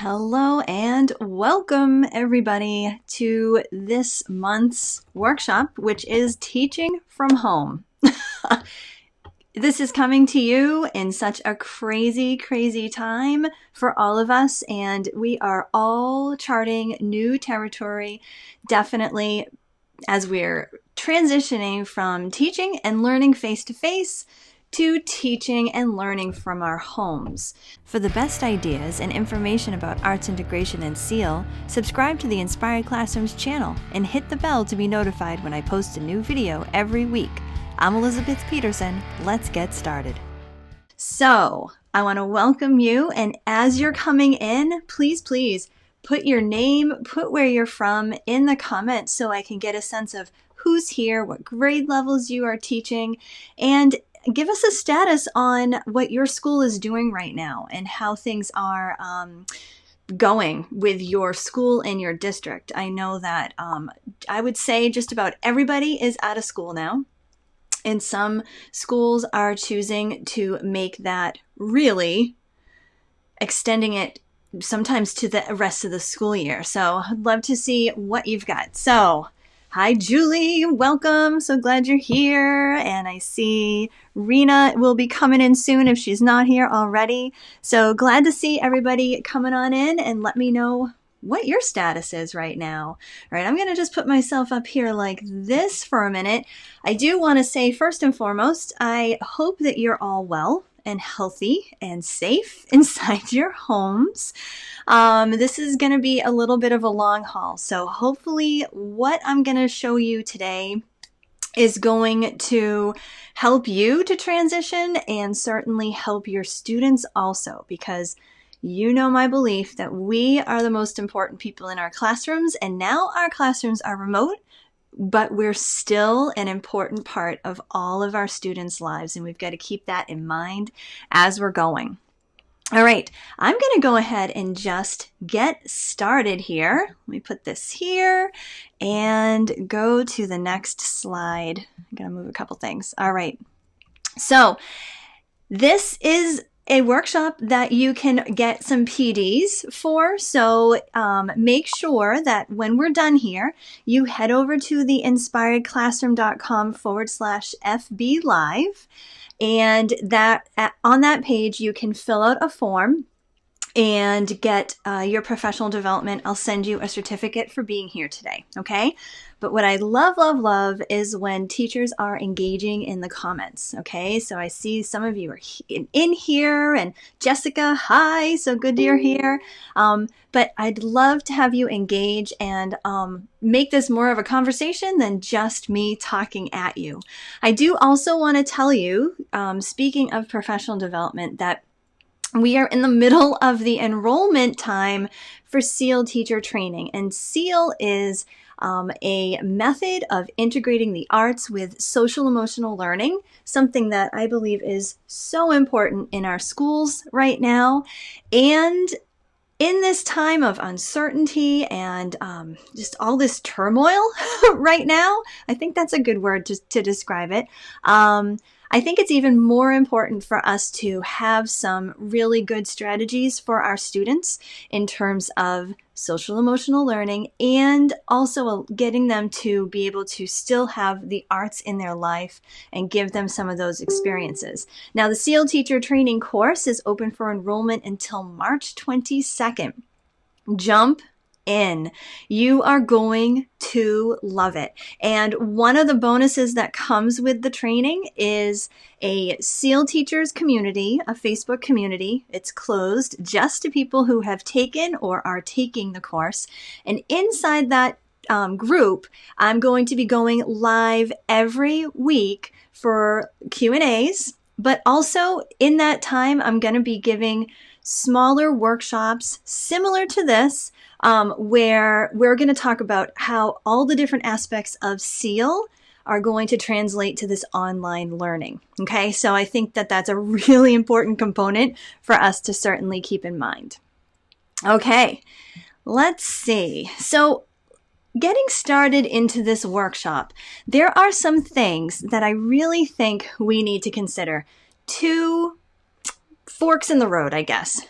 Hello and welcome everybody to this month's workshop, which is teaching from home. This is coming to you in such a crazy, crazy time for all of us, and we are all charting new territory, definitely as we're transitioning from teaching and learning face-to-face to teaching and learning from our homes. For the best ideas and information about arts integration and SEAL, subscribe to the Inspired Classrooms channel and hit the bell to be notified when I post a new video every week. I'm Elizabeth Peterson. Let's get started. So, I want to welcome you, and as you're coming in, please put your name, put where you're from in the comments so I can get a sense of who's here, what grade levels you are teaching, and give us a status on what your school is doing right now and how things are going with your school and your district. I know that I would say just about everybody is out of school now. And some schools are choosing to make that really extending it sometimes to the rest of the school year. So I'd love to see what you've got. So hi, Julie. Welcome. So glad you're here. And I see Rena will be coming in soon if she's not here already. So glad to see everybody coming on in, and let me know what your status is right now. All right, I'm going to just put myself up here like this for a minute. I do want to say first and foremost, I hope that you're all well and healthy and safe inside your homes. This is going to be a little bit of a long haul. So hopefully what I'm going to show you today is going to help you to transition and certainly help your students also, because you know my belief that we are the most important people in our classrooms, and now our classrooms are remote, but we're still an important part of all of our students' lives, and we've got to keep that in mind as we're going. All right, I'm going to go ahead and just get started here. Let me put this here and go to the next slide. I'm going to move a couple things. All right, so this is a workshop that you can get some PDs for. So make sure that when we're done here, you head over to the inspiredclassroom.com/FB Live. And on that page, you can fill out a form and get your professional development. I'll send you a certificate for being here today, okay? But what I love is when teachers are engaging in the comments, okay? So I see some of you are in here, and Jessica, hi, so good you're here. But I'd love to have you engage and make this more of a conversation than just me talking at you. I do also want to tell you, speaking of professional development, that we are in the middle of the enrollment time for SEAL teacher training, and SEAL is a method of integrating the arts with social emotional learning, something that I believe is so important in our schools right now. And in this time of uncertainty and just all this turmoil right now, I think that's a good word to describe it. I think it's even more important for us to have some really good strategies for our students in terms of social emotional learning, and also getting them to be able to still have the arts in their life and give them some of those experiences. Now, the SEAL teacher training course is open for enrollment until March 22nd. Jump in. You are going to love it. And one of the bonuses that comes with the training is a SEAL teachers community, a Facebook community. It's closed just to people who have taken or are taking the course. And inside that group, I'm going to be going live every week for Q&As, but also in that time, I'm going to be giving smaller workshops similar to this, where we're going to talk about how all the different aspects of SEAL are going to translate to this online learning. Okay, so I think that that's a really important component for us to certainly keep in mind. Okay, let's see. So getting started into this workshop, there are some things that I really think we need to consider. Two forks in the road, I guess.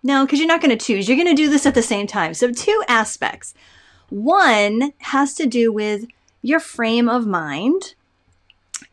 No, because you're not going to choose. You're going to do this at the same time. So two aspects. One has to do with your frame of mind.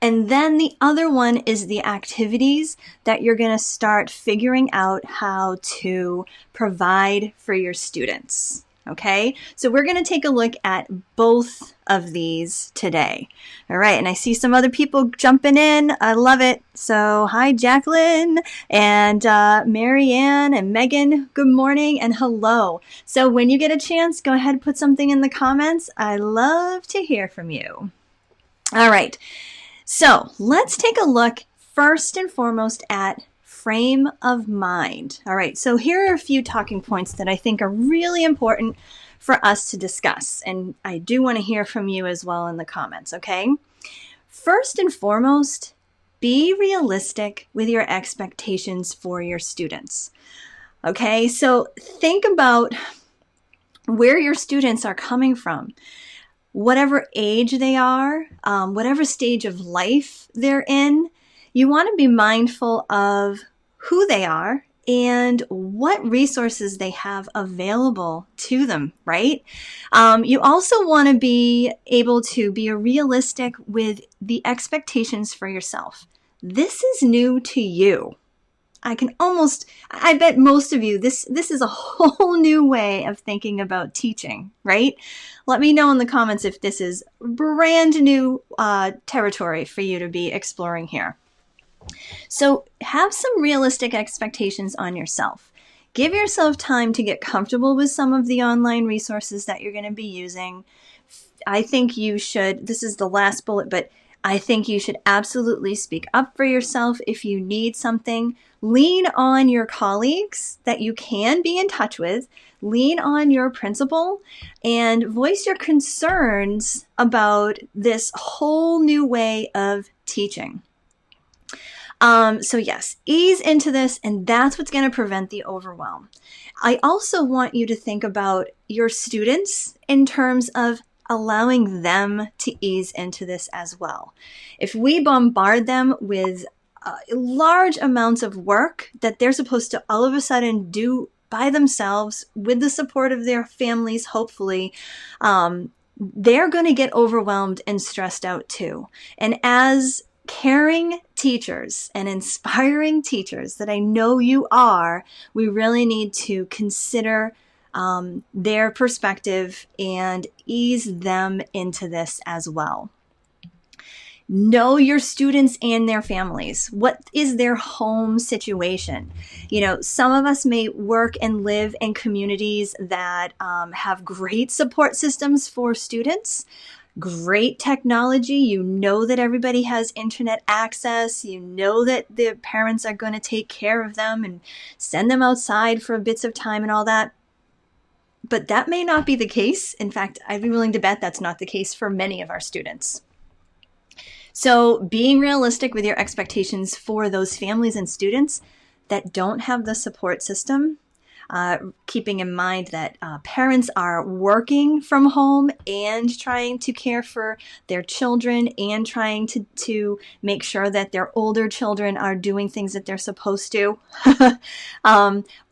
And then the other one is the activities that you're going to start figuring out how to provide for your students. Okay, so we're going to take a look at both of these today. All right, and I see some other people jumping in. I love it. So hi, Jacqueline and Marianne and Megan. Good morning and hello. So when you get a chance, go ahead and put something in the comments. I love to hear from you. All right, so let's take a look first and foremost at frame of mind. All right, so here are a few talking points that I think are really important for us to discuss. And I do want to hear from you as well in the comments, okay? First and foremost, be realistic with your expectations for your students. Okay, so think about where your students are coming from. Whatever age they are, whatever stage of life they're in, you want to be mindful of who they are and what resources they have available to them, right? You also want to be able to be realistic with the expectations for yourself. This is new to you. I bet most of you, this is a whole new way of thinking about teaching, right? Let me know in the comments if this is brand new territory for you to be exploring here. So have some realistic expectations on yourself. Give yourself time to get comfortable with some of the online resources that you're going to be using. I think you should, this is the last bullet, but I think you should absolutely speak up for yourself if you need something. Lean on your colleagues that you can be in touch with. Lean on your principal and voice your concerns about this whole new way of teaching. So yes, ease into this, and that's what's going to prevent the overwhelm. I also want you to think about your students in terms of allowing them to ease into this as well. If we bombard them with large amounts of work that they're supposed to all of a sudden do by themselves with the support of their families, hopefully, they're going to get overwhelmed and stressed out too. And as caring teachers and inspiring teachers that I know you are, we really need to consider their perspective and ease them into this as well. Know your students and their families. What is their home situation? You know, some of us may work and live in communities that have great support systems for students, great technology. You know that everybody has internet access. You know that the parents are going to take care of them and send them outside for bits of time and all that. But that may not be the case. In fact, I'd be willing to bet that's not the case for many of our students. So being realistic with your expectations for those families and students that don't have the support system, keeping in mind that parents are working from home and trying to care for their children and trying to make sure that their older children are doing things that they're supposed to.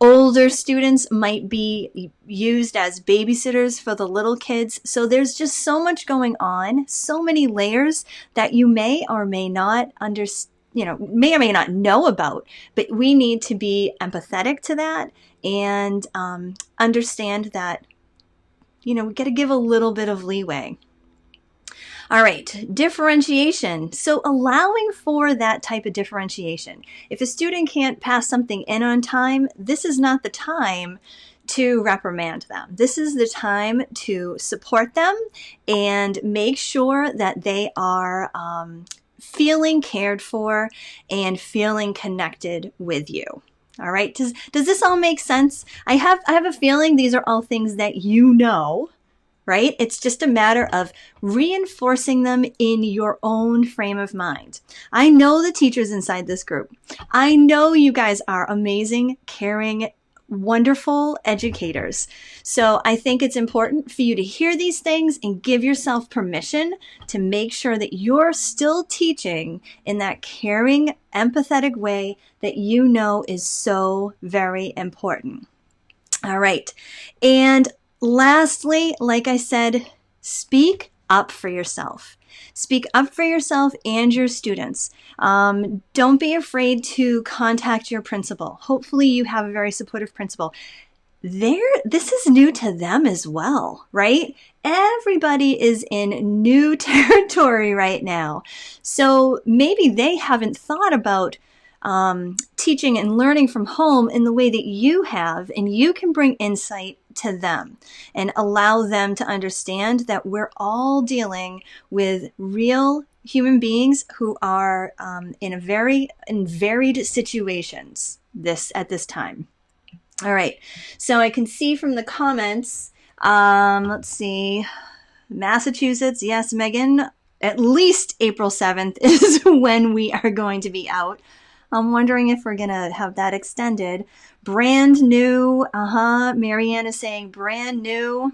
Older students might be used as babysitters for the little kids. So there's just so much going on, so many layers that you may or may not understand, may or may not know about, but we need to be empathetic to that and understand that, we got to give a little bit of leeway. All right, differentiation. So allowing for that type of differentiation. If a student can't pass something in on time, this is not the time to reprimand them. This is the time to support them and make sure that they are feeling cared for and feeling connected with you. All right. Does this all make sense? I have a feeling these are all things that you know, right? It's just a matter of reinforcing them in your own frame of mind. I know the teachers inside this group. I know you guys are amazing, caring, wonderful educators. So I think it's important for you to hear these things and give yourself permission to make sure that you're still teaching in that caring, empathetic way that you know is so very important. All right. And lastly, like I said, speak up for yourself. Speak up for yourself and your students. Don't be afraid to contact your principal. Hopefully you have a very supportive principal. This is new to them as well, right? Everybody is in new territory right now. So maybe they haven't thought about teaching and learning from home in the way that you have, and you can bring insight to them and allow them to understand that we're all dealing with real human beings who are in varied situations at this time. All right, so I can see from the comments, let's see, Massachusetts, yes, Megan, at least April 7th is when we are going to be out. I'm wondering if we're going to have that extended. Brand new, Marianne is saying brand new.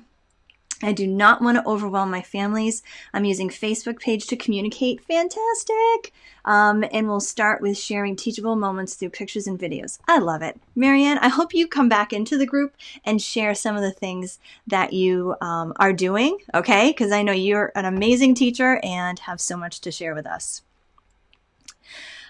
I do not want to overwhelm my families. I'm using Facebook page to communicate. Fantastic. And we'll start with sharing teachable moments through pictures and videos. I love it. Marianne, I hope you come back into the group and share some of the things that you are doing, okay? Because I know you're an amazing teacher and have so much to share with us.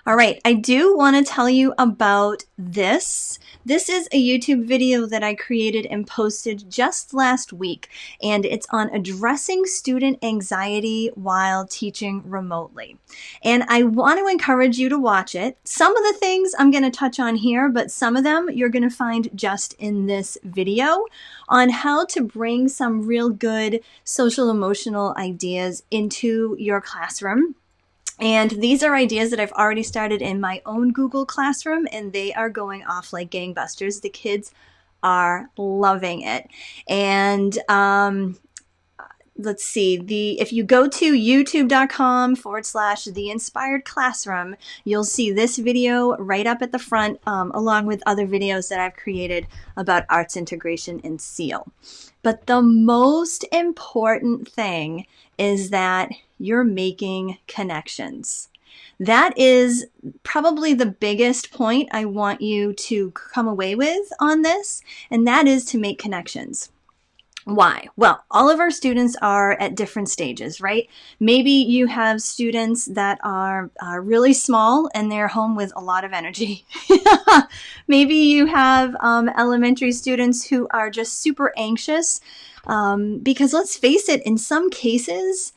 All right, I do want to tell you about this. This is a YouTube video that I created and posted just last week, and it's on addressing student anxiety while teaching remotely. And I want to encourage you to watch it. Some of the things I'm going to touch on here, but some of them you're going to find just in this video on how to bring some real good social emotional ideas into your classroom. And these are ideas that I've already started in my own Google Classroom, and they are going off like gangbusters. The kids are loving it. And let's see, if you go to youtube.com/The Inspired Classroom, you'll see this video right up at the front, along with other videos that I've created about arts integration in SEAL. But the most important thing is that you're making connections. That is probably the biggest point I want you to come away with on this, and that is to make connections. Why? Well, all of our students are at different stages, right? Maybe you have students that are really small and they're home with a lot of energy. Maybe you have elementary students who are just super anxious because let's face it, in some cases,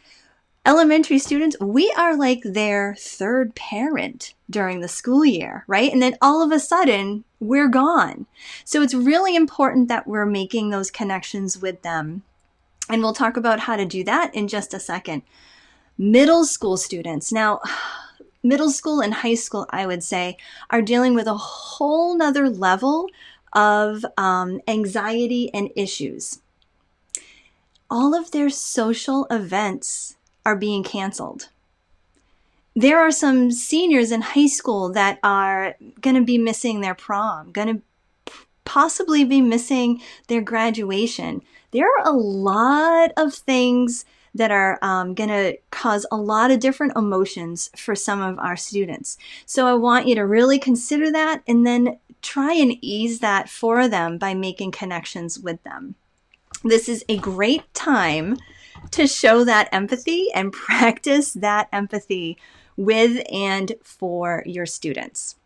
elementary students, we are like their third parent during the school year, right? And then all of a sudden, we're gone. So it's really important that we're making those connections with them. And we'll talk about how to do that in just a second. Middle school students. Now, middle school and high school, I would say, are dealing with a whole nother level of anxiety and issues. All of their social events are being canceled. There are some seniors in high school that are going to be missing their prom, going to possibly be missing their graduation. There are a lot of things that are going to cause a lot of different emotions for some of our students. So I want you to really consider that and then try and ease that for them by making connections with them. This is a great time to show that empathy and practice that empathy with and for your students.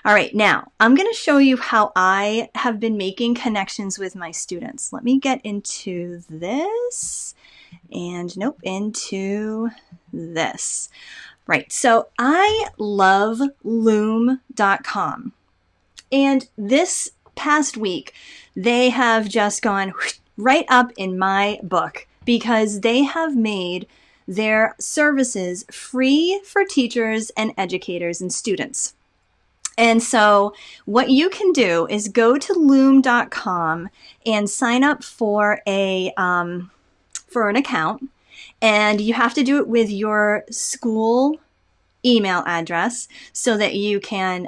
All right, now I'm going to show you how I have been making connections with my students. Let me get into this and into this. Right, so I love loom.com. And this past week, they have just gone right up in my book, because they have made their services free for teachers and educators and students. And so what you can do is go to loom.com and sign up for an account, and you have to do it with your school email address so that you can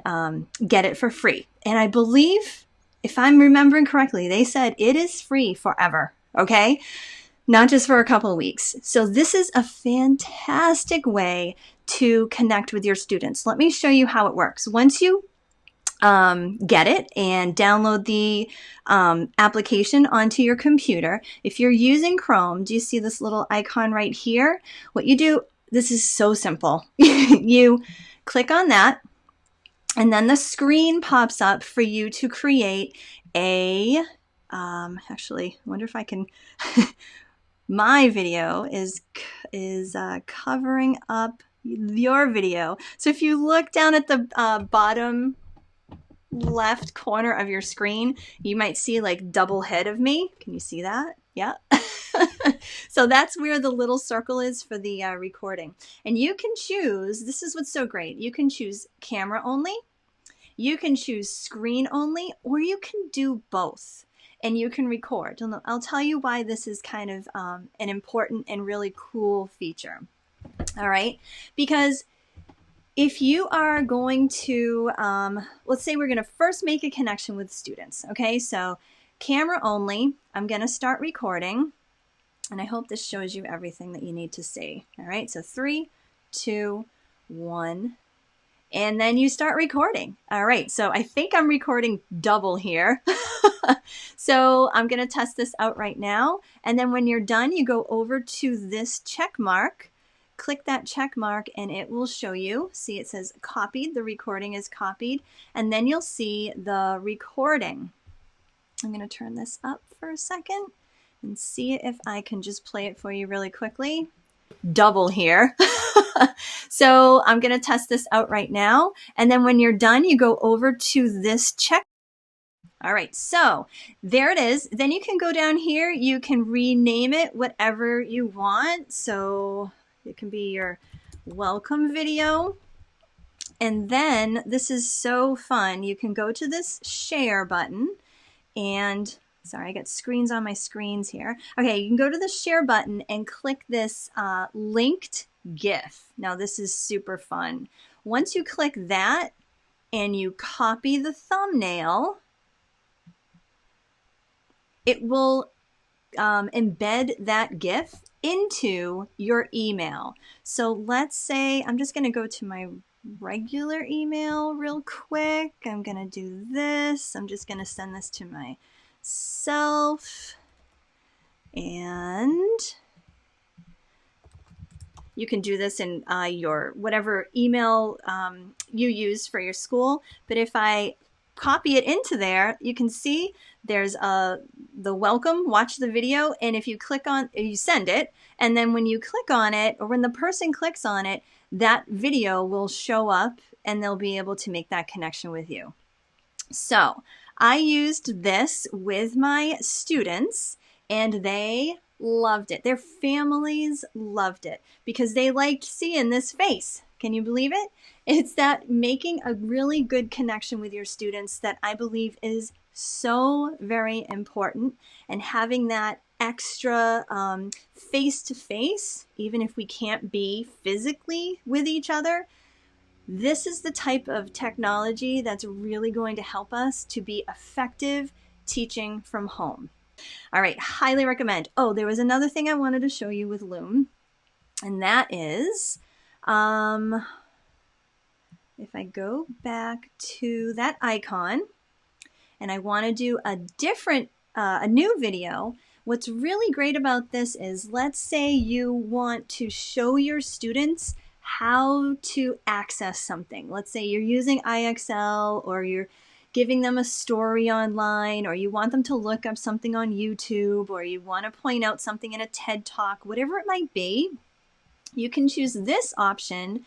get it for free. And I believe if I'm remembering correctly, they said it is free forever, okay? Not just for a couple of weeks. So this is a fantastic way to connect with your students. Let me show you how it works. Once you get it and download the application onto your computer, if you're using Chrome, do you see this little icon right here? What you do, this is so simple. You click on that, and then the screen pops up for you to create a, actually, I wonder if I can, my video is covering up your video. So if you look down at the bottom left corner of your screen, you might see like double head of me. Can you see that? Yeah. So that's where the little circle is for the recording. And you can choose, this is what's so great, you can choose camera only, you can choose screen only, or you can do both. And you can record. And I'll tell you why this is kind of an important and really cool feature. All right, because if you are going to, let's say we're going to first make a connection with students. Okay, so camera only, I'm going to start recording. And I hope this shows you everything that you need to see. All right, so 3, 2, 1. And then you start recording. All right, so I think I'm recording double here. So I'm going to test this out right now. And then when you're done, you go over to this check mark, click that check mark, and it will show you. See, it says copied. The recording is copied. And then you'll see the recording. I'm going to turn this up for a second and see if I can just play it for you really quickly. Double here. So I'm going to test this out right now. And then when you're done, you go over to this check. All right, so there it is. Then you can go down here. You can rename it whatever you want. So it can be your welcome video. And then this is so fun. You can go to this share button and sorry, I got screens on my screens here. Okay, you can go to the share button and click this linked GIF. Now this is super fun. Once you click that and you copy the thumbnail, it will embed that GIF into your email. So let's say, I'm just going to go to my regular email real quick. I'm going to do this. I'm just going to send this to myself. And you can do this in your whatever email you use for your school. But if I copy it into there, you can see there's the welcome, watch the video, and if you click on, you send it, and then when you click on it, or when the person clicks on it, that video will show up and they'll be able to make that connection with you. So I used this with my students and they loved it. Their families loved it because they liked seeing this face. Can you believe it? It's that making a really good connection with your students that I believe is so very important, and having that extra face-to-face, even if we can't be physically with each other. This is the type of technology that's really going to help us to be effective teaching from home. All right, highly recommend. Oh, there was another thing I wanted to show you with Loom, and that is, if I go back to that icon and I want to do a different, a new video, what's really great about this is, let's say you want to show your students how to access something. Let's say you're using IXL, or you're giving them a story online, or you want them to look up something on YouTube, or you want to point out something in a TED Talk, whatever it might be. You can choose this option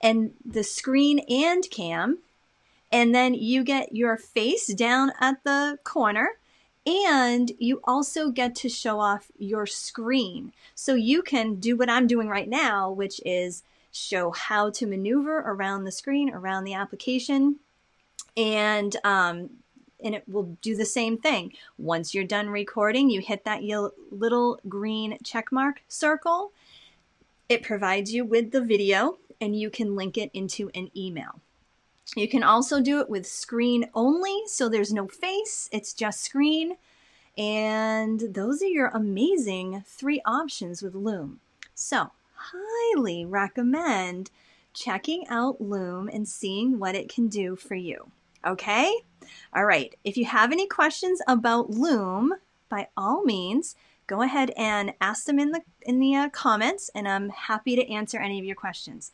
and the screen and cam, and then you get your face down at the corner, and you also get to show off your screen. So you can do what I'm doing right now, which is show how to maneuver around the screen, around the application, and it will do the same thing. Once you're done recording, you hit that little green check mark circle. It provides you with the video, and you can link it into an email. You can also do it with screen only, so there's no face, it's just screen. And those are your amazing 3 options with Loom. So, highly recommend checking out Loom and seeing what it can do for you. Okay? All right. If you have any questions about Loom, by all means, go ahead and ask them in the comments, and I'm happy to answer any of your questions.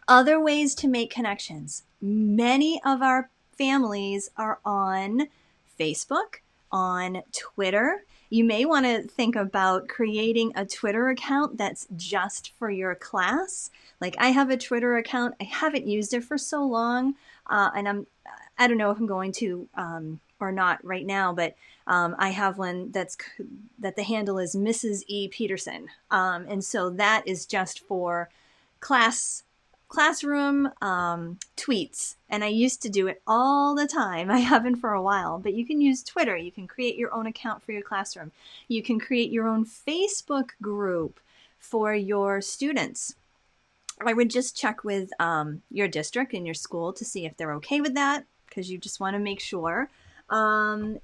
Other ways to make connections. Many of our families are on Facebook, on Twitter. You may want to think about creating a Twitter account that's just for your class. Like I have a Twitter account. I haven't used it for so long, and I don't know if I'm going to or not right now, but I have one that the handle is Mrs. E. Peterson, and so that is just for classroom tweets, and I used to do it all the time. I haven't for a while, but you can use Twitter. You can create your own account for your classroom. You can create your own Facebook group for your students. I would just check with your district and your school to see if they're okay with that, because you just want to make sure. I've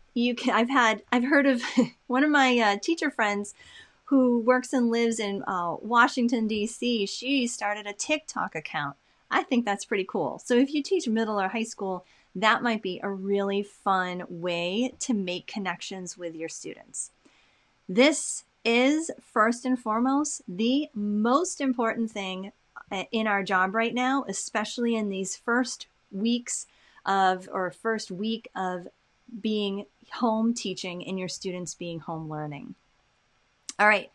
heard of one of my teacher friends who works and lives in Washington, D.C., she started a TikTok account. I think that's pretty cool. So if you teach middle or high school, that might be a really fun way to make connections with your students. This is, first and foremost, the most important thing in our job right now, especially in these first week of being home teaching and your students being home learning. All right,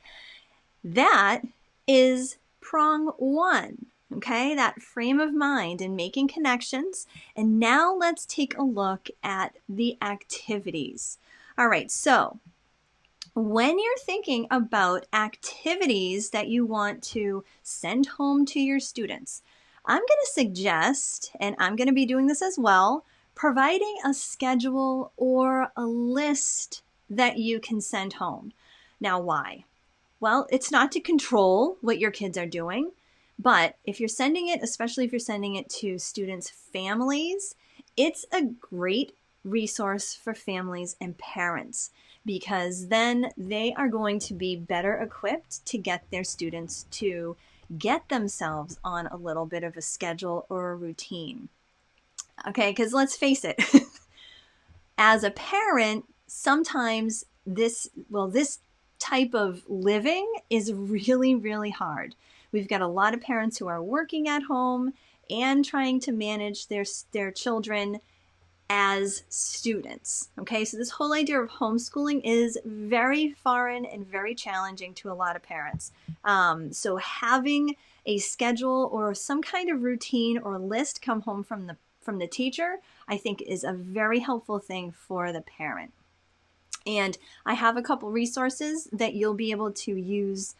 that is prong 1, okay? That frame of mind and making connections. And now let's take a look at the activities. All right, so when you're thinking about activities that you want to send home to your students, I'm going to suggest, and I'm going to be doing this as well, providing a schedule or a list that you can send home. Now, why? Well, it's not to control what your kids are doing, but if you're sending it, especially if you're sending it to students' families, it's a great resource for families and parents, because then they are going to be better equipped to get their students to get themselves on a little bit of a schedule or a routine. Okay, because let's face it, as a parent, sometimes this type of living is really, really hard. We've got a lot of parents who are working at home and trying to manage their children as students. Okay, so this whole idea of homeschooling is very foreign and very challenging to a lot of parents. So having a schedule or some kind of routine or list come home from the teacher, I think is a very helpful thing for the parent. And I have a couple resources that you'll be able to use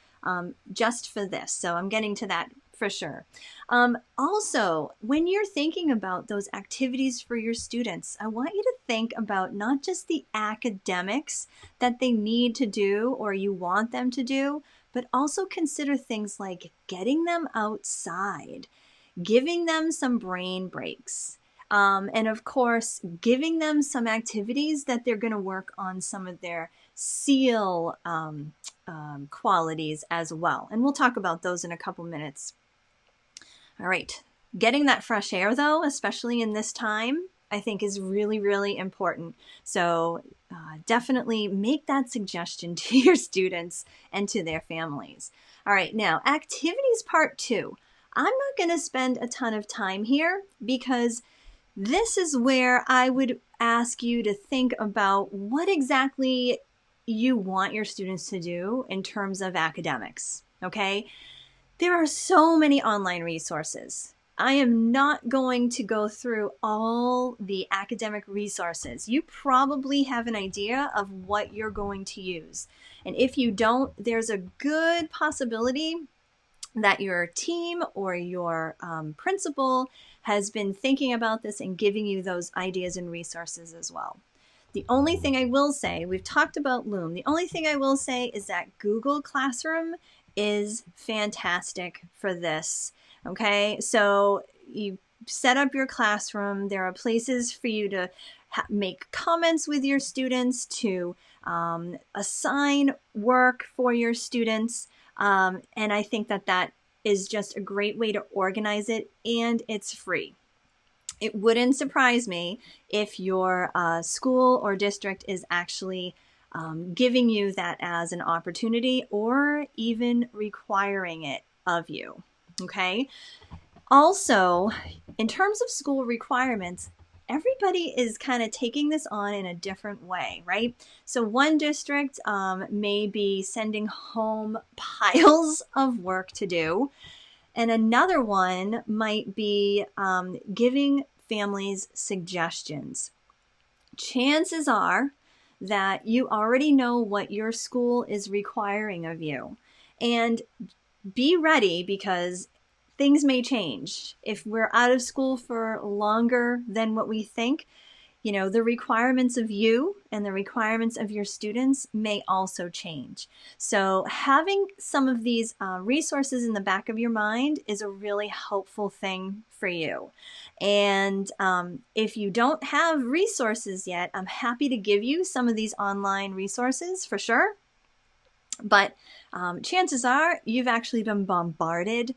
just for this. So I'm getting to that for sure. Also, when you're thinking about those activities for your students, I want you to think about not just the academics that they need to do or you want them to do, but also consider things like getting them outside, giving them some brain breaks. And of course, giving them some activities that they're going to work on some of their SEAL qualities as well. And we'll talk about those in a couple minutes. All right. Getting that fresh air, though, especially in this time, I think is really, really important. So definitely make that suggestion to your students and to their families. All right. Now, activities part 2. I'm not going to spend a ton of time here because this is where I would ask you to think about what exactly you want your students to do in terms of academics, okay? There are so many online resources. I am not going to go through all the academic resources. You probably have an idea of what you're going to use. And if you don't, there's a good possibility that your team or your principal has been thinking about this and giving you those ideas and resources as well. The only thing I will say, we've talked about Loom, the only thing I will say is that Google Classroom is fantastic for this, okay? So you set up your classroom. There are places for you to make comments with your students, to assign work for your students. And I think that that is just a great way to organize it, and it's free. It wouldn't surprise me if your school or district is actually giving you that as an opportunity or even requiring it of you. Okay. Also, in terms of school requirements, everybody is kind of taking this on in a different way, right? So one district may be sending home piles of work to do, and another one might be giving families suggestions. Chances are that you already know what your school is requiring of you. And be ready, because things may change. If we're out of school for longer than what we think, you know, the requirements of you and the requirements of your students may also change. So having some of these resources in the back of your mind is a really helpful thing for you. And if you don't have resources yet, I'm happy to give you some of these online resources for sure. But chances are you've actually been bombarded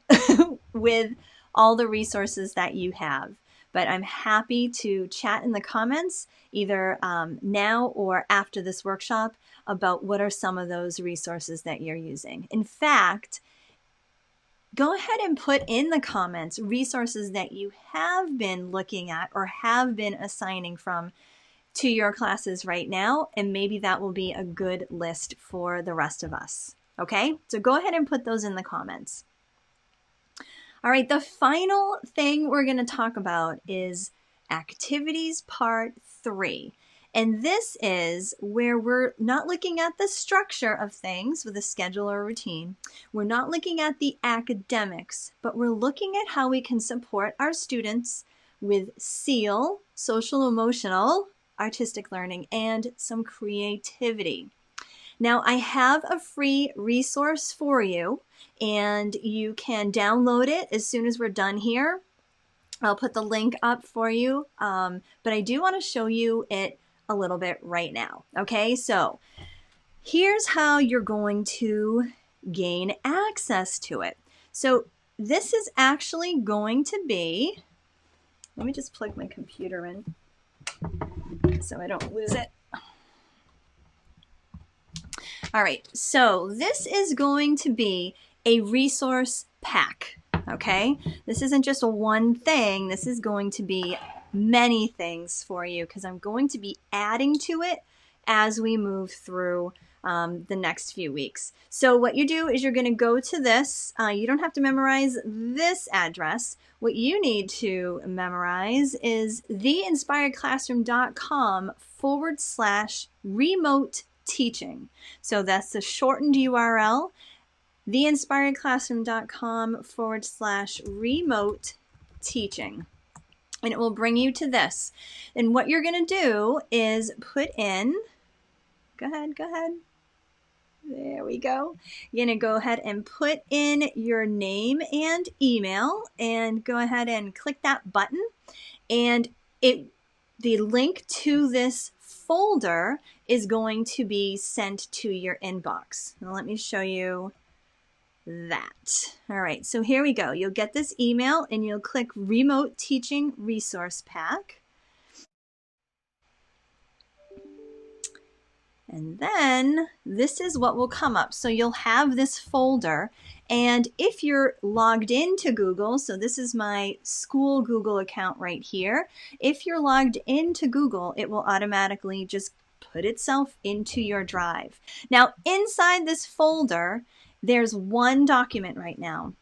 with all the resources that you have. But I'm happy to chat in the comments either now or after this workshop about what are some of those resources that you're using. In fact, go ahead and put in the comments resources that you have been looking at or have been assigning from to your classes right now, and maybe that will be a good list for the rest of us. Okay, so go ahead and put those in the comments. All right, the final thing we're going to talk about is activities part 3. And this is where we're not looking at the structure of things with a schedule or routine. We're not looking at the academics, but we're looking at how we can support our students with SEAL, social emotional, artistic learning, and some creativity. Now, I have a free resource for you, and you can download it as soon as we're done here. I'll put the link up for you, but I do want to show you it a little bit right now. Okay, so here's how you're going to gain access to it. So this is actually going to be, let me just plug my computer in so I don't lose it. All right, so this is going to be a resource pack, okay? This isn't just a one thing. This is going to be many things for you, because I'm going to be adding to it as we move through the next few weeks. So what you do is you're going to go to this. You don't have to memorize this address. What you need to memorize is theinspiredclassroom.com/remote teaching. So that's the shortened URL, theinspiredclassroom.com/remote teaching. And it will bring you to this. And what you're going to do is put in, go ahead. There we go. You're going to go ahead and put in your name and email and go ahead and click that button. And the link to this folder is going to be sent to your inbox. Now let me show you that. All right, so here we go. You'll get this email and you'll click Remote Teaching Resource Pack. And then this is what will come up. So you'll have this folder, and if you're logged into Google, so this is my school Google account right here. If you're logged into Google, it will automatically just put itself into your drive. Now, inside this folder, there's one document right now.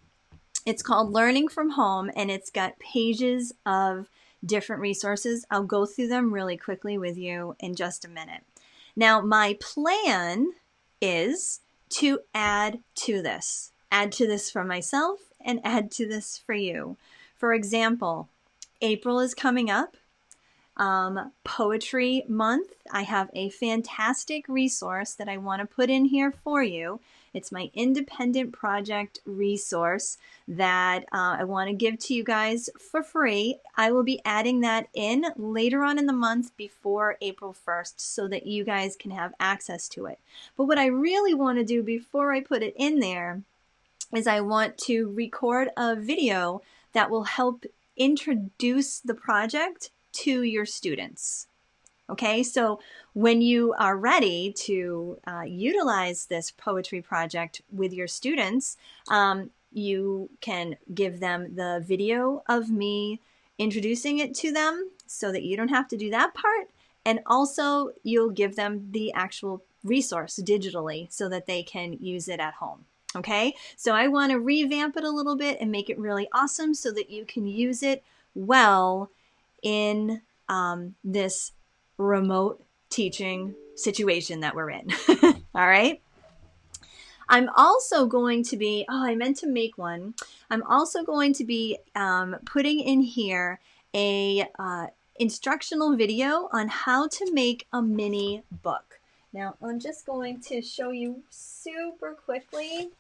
It's called Learning from Home, and it's got pages of different resources. I'll go through them really quickly with you in just a minute. Now, my plan is to add to this for myself and add to this for you. For example, April is coming up. Poetry Month, I have a fantastic resource that I want to put in here for you. It's my independent project resource that I want to give to you guys for free. I will be adding that in later on in the month before April 1st so that you guys can have access to it. But what I really want to do before I put it in there is I want to record a video that will help introduce the project to your students. Okay, so when you are ready to utilize this poetry project with your students, you can give them the video of me introducing it to them so that you don't have to do that part. And also you'll give them the actual resource digitally so that they can use it at home. Okay, so I want to revamp it a little bit and make it really awesome so that you can use it well in this remote teaching situation that we're in. All right. I'm also going to be, I meant to make one. I'm also going to be putting in here a instructional video on how to make a mini book. Now, I'm just going to show you super quickly.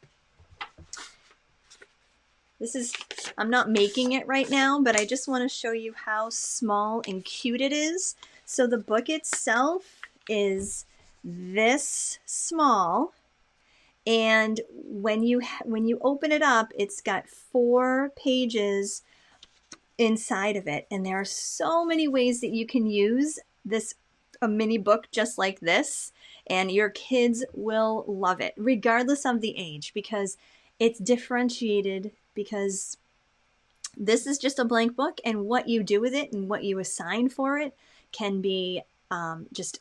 I'm not making it right now, but I just want to show you how small and cute it is. So the book itself is this small, and when you open it up, it's got 4 pages inside of it, and there are so many ways that you can use a mini book just like this, and your kids will love it regardless of the age, because it's differentiated, because this is just a blank book, and what you do with it and what you assign for it can be just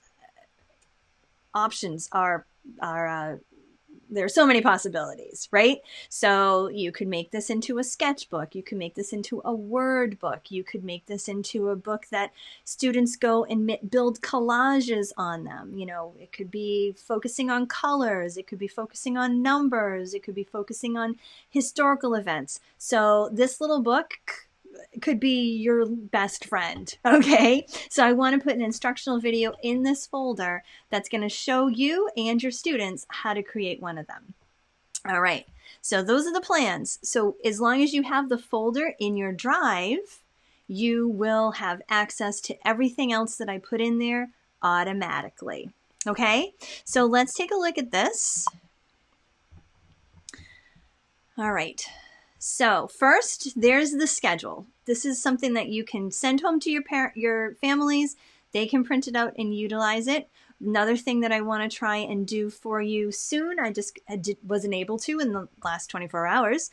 options are there are so many possibilities, right? So you could make this into a sketchbook. You could make this into a word book. You could make this into a book that students go and build collages on them. You know, it could be focusing on colors. It could be focusing on numbers. It could be focusing on historical events. So this little book could be your best friend. Okay, so I want to put an instructional video in this folder that's going to show you and your students how to create one of them. All right, so those are the plans. So as long as you have the folder in your drive, you will have access to everything else that I put in there automatically. Okay, so let's take a look at this. All right. So first, there's the schedule. This is something that you can send home to your families. They can print it out and utilize it. Another thing that I want to try and do for you soon, I wasn't able to in the last 24 hours,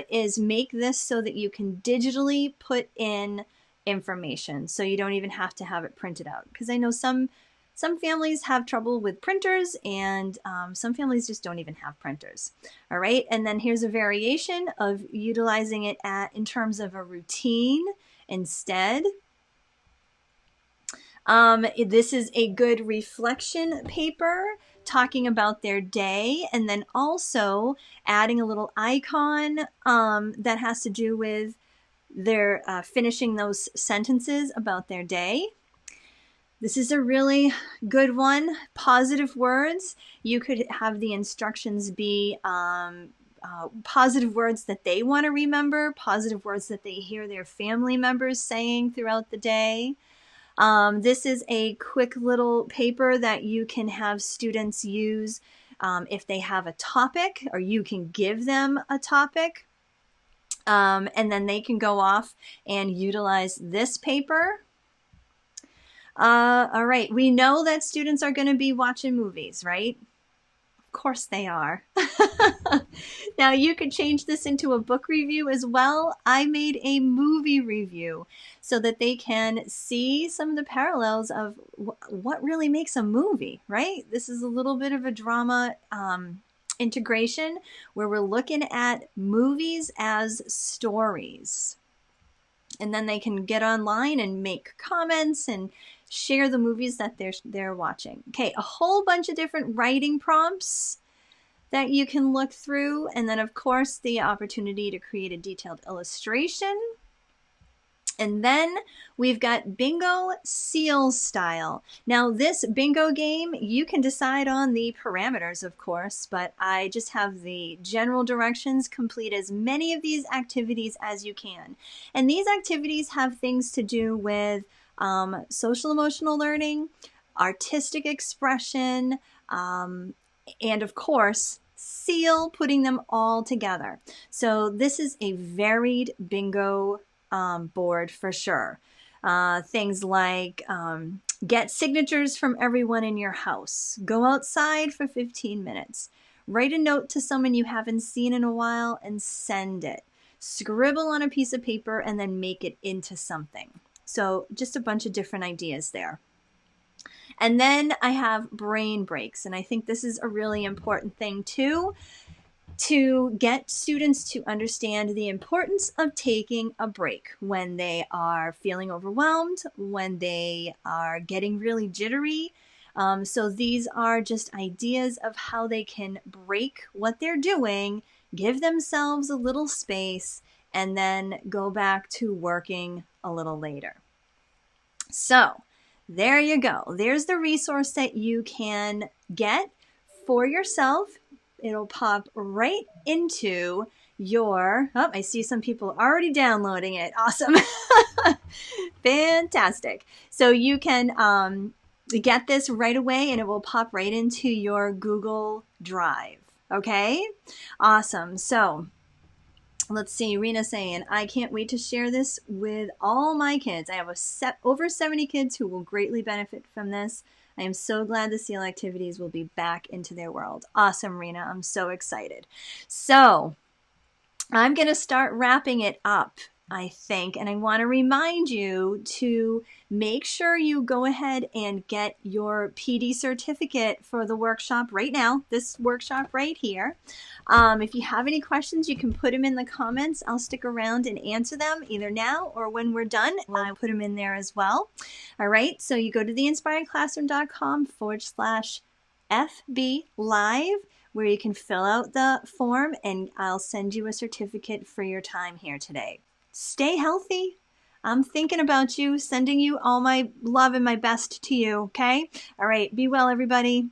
is make this so that you can digitally put in information. So you don't even have to have it printed out. Because I know some families have trouble with printers, and some families just don't even have printers. All right, and then here's a variation of utilizing it in terms of a routine instead. This is a good reflection paper talking about their day, and then also adding a little icon that has to do with their finishing those sentences about their day. This is a really good one. Positive words. You could have the instructions be positive words that they want to remember, positive words that they hear their family members saying throughout the day. This is a quick little paper that you can have students use if they have a topic, or you can give them a topic. And then they can go off and utilize this paper. All right, we know that students are going to be watching movies, right? Of course they are. Now you could change this into a book review as well. I made a movie review so that they can see some of the parallels of what really makes a movie, right? This is a little bit of a drama integration where we're looking at movies as stories. And then they can get online and make comments and share the movies that they're watching. Okay, a whole bunch of different writing prompts that you can look through. And then, of course, the opportunity to create a detailed illustration. And then we've got bingo seal style. Now this bingo game, you can decide on the parameters, of course, but I just have the general directions. Complete as many of these activities as you can. And these activities have things to do with social emotional learning, artistic expression, and of course, seal, putting them all together. So this is a varied bingo board for sure. Things like get signatures from everyone in your house, go outside for 15 minutes, write a note to someone you haven't seen in a while and send it, scribble on a piece of paper and then make it into something. So just a bunch of different ideas there. And then I have brain breaks, and I think this is a really important thing too, to get students to understand the importance of taking a break when they are feeling overwhelmed, when they are getting really jittery. So these are just ideas of how they can break what they're doing, give themselves a little space, and then go back to working a little later. So there you go. There's the resource that you can get for yourself. It'll pop right into your, oh, I see some people already downloading it. Awesome. Fantastic. So you can get this right away and it will pop right into your Google Drive. Okay? Awesome. So let's see, Rena saying, I can't wait to share this with all my kids. I have over 70 kids who will greatly benefit from this. I am so glad the SEAL activities will be back into their world. Awesome, Rena. I'm so excited. So I'm going to start wrapping it up, I think, and I want to remind you to make sure you go ahead and get your PD certificate for the workshop right now, this workshop right here. If you have any questions, you can put them in the comments. I'll stick around and answer them either now or when we're done. I'll put them in there as well. All right, so you go to theinspiredclassroom.com/FB Live, where you can fill out the form and I'll send you a certificate for your time here today. Stay healthy. I'm thinking about you, sending you all my love and my best to you, okay? All right, be well, everybody.